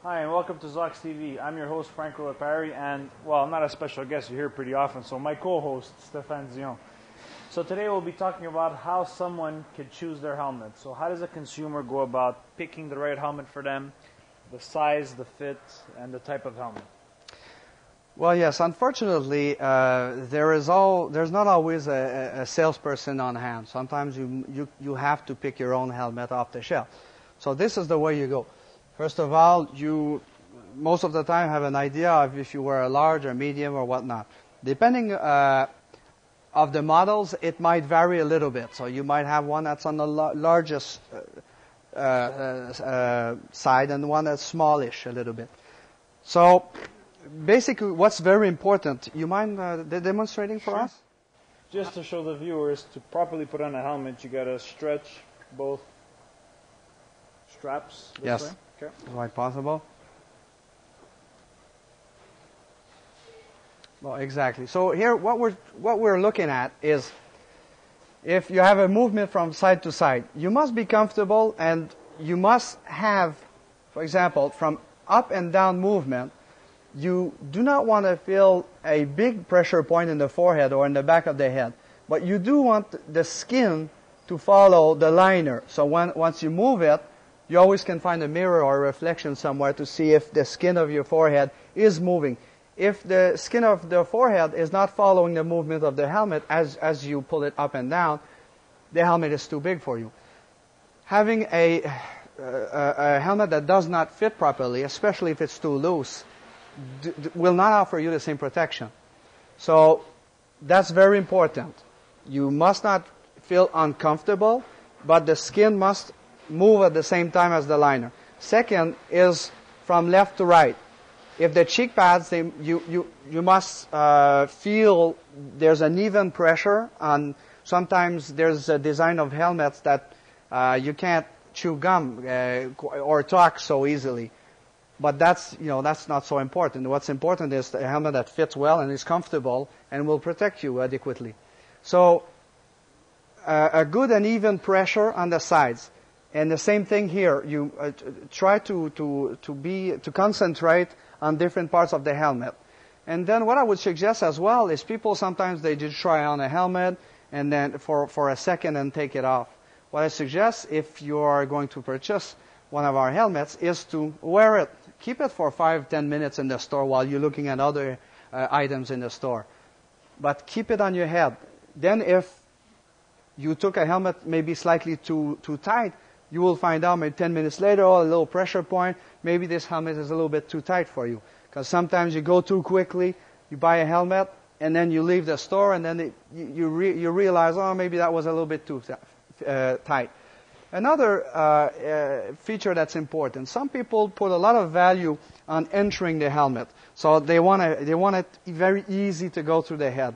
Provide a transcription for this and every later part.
Hi, and welcome to ZOX TV. I'm your host, Franco Lipari, and, well, I'm not a special guest. You're here pretty often, so my co-host, Stéphane Zion. So today we'll be talking about how someone can choose their helmet. So how does a consumer go about picking the right helmet for them, the size, the fit, and the type of helmet? Well, yes, unfortunately, there's not always a salesperson on hand. Sometimes you have to pick your own helmet off the shelf. So this is the way you go. First of all, you most of the time have an idea of if you wear a large or medium or whatnot. Depending of the models, it might vary a little bit. So you might have one that's on the largest side and one that's smallish a little bit. So basically, what's very important, you mind demonstrating for us? Just to show the viewers, to properly put on a helmet, you got to stretch both straps this Yes. way. Okay. Quite possible. Well, exactly. So here, what we're looking at is if you have a movement from side to side, you must be comfortable, and you must have, for example, from up and down movement, you do not want to feel a big pressure point in the forehead or in the back of the head, but you do want the skin to follow the liner. So once you move it, you always can find a mirror or a reflection somewhere to see if the skin of your forehead is moving. If the skin of the forehead is not following the movement of the helmet as you pull it up and down, the helmet is too big for you. Having a helmet that does not fit properly, especially if it's too loose, will not offer you the same protection. So that's very important. You must not feel uncomfortable, but the skin must move at the same time as the liner. Second is from left to right. If the cheek pads, you must feel there's an even pressure on. Sometimes there's a design of helmets that you can't chew gum or talk so easily. But that's not so important. What's important is a helmet that fits well and is comfortable and will protect you adequately. So a good and even pressure on the sides. And the same thing here. You try to concentrate on different parts of the helmet. And then what I would suggest as well is people sometimes they just try on a helmet and then for a second and take it off. What I suggest if you are going to purchase one of our helmets is to wear it. Keep it for 5-10 minutes in the store while you're looking at other items in the store. But keep it on your head. Then if you took a helmet maybe slightly too tight, you will find out maybe 10 minutes later, a little pressure point, maybe this helmet is a little bit too tight for you. Because sometimes you go too quickly, you buy a helmet, and then you leave the store, and then you realize, oh, maybe that was a little bit too tight. Another feature that's important, some people put a lot of value on entering the helmet. So they want it very easy to go through the head.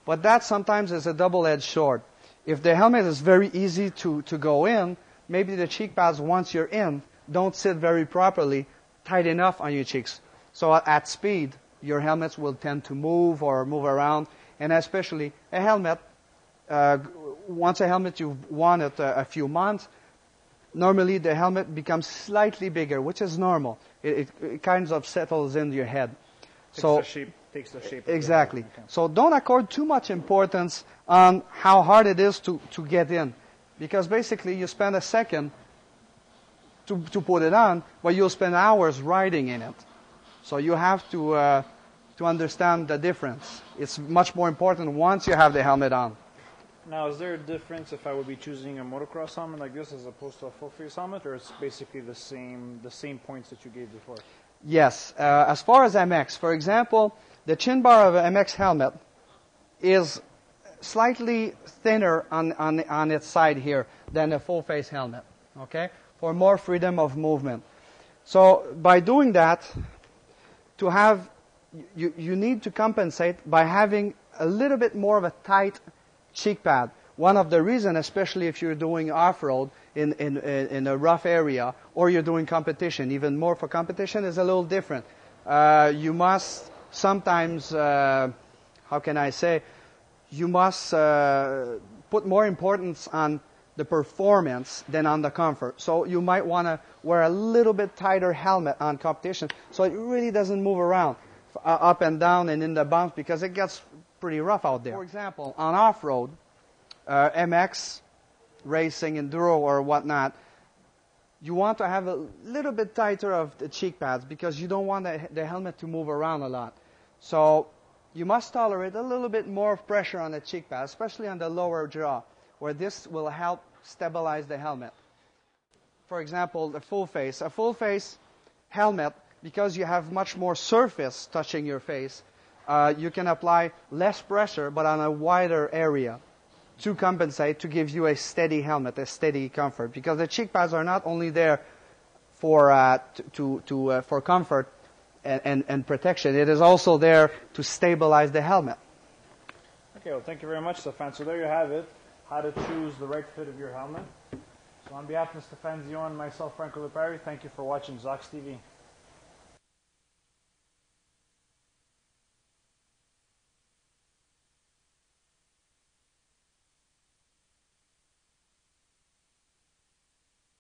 But that sometimes is a double-edged sword. If the helmet is very easy to go in, maybe the cheek pads, once you're in, don't sit very properly, tight enough on your cheeks. So at speed, your helmets will tend to move or move around. And especially a helmet, once a helmet you've worn it a few months, normally the helmet becomes slightly bigger, which is normal. It kind of settles into your head. Takes the shape. Exactly. Okay. So don't accord too much importance on how hard it is to get in. Because basically you spend a second to put it on, but you'll spend hours riding in it. So you have to understand the difference. It's much more important once you have the helmet on. Now, is there a difference if I would be choosing a motocross helmet like this as opposed to a full-face helmet, or it's basically the same points that you gave before? Yes. As far as MX, for example, the chin bar of an MX helmet is slightly thinner on its side here than a full-face helmet, okay, for more freedom of movement. So by doing that, you need to compensate by having a little bit more of a tight cheek pad. One of the reasons, especially if you're doing off-road in a rough area or you're doing competition, even more for competition, is a little different. You must sometimes, how can I say, you must put more importance on the performance than on the comfort. So you might want to wear a little bit tighter helmet on competition so it really doesn't move around up and down and in the bumps because it gets pretty rough out there. For example, on off-road, MX, racing, enduro or whatnot, you want to have a little bit tighter of the cheek pads because you don't want the helmet to move around a lot. So you must tolerate a little bit more pressure on the cheek pad, especially on the lower jaw, where this will help stabilize the helmet. For example, the full face. A full face helmet, because you have much more surface touching your face, you can apply less pressure but on a wider area to compensate, to give you a steady helmet, a steady comfort. Because the cheek pads are not only there for comfort and protection, it is also there to stabilize the helmet. Okay, well, thank you very much, Stefan. So there you have it, how to choose the right fit of your helmet. So on behalf of Stefan Zion and myself, Franco Lipari, thank you for watching ZOX TV.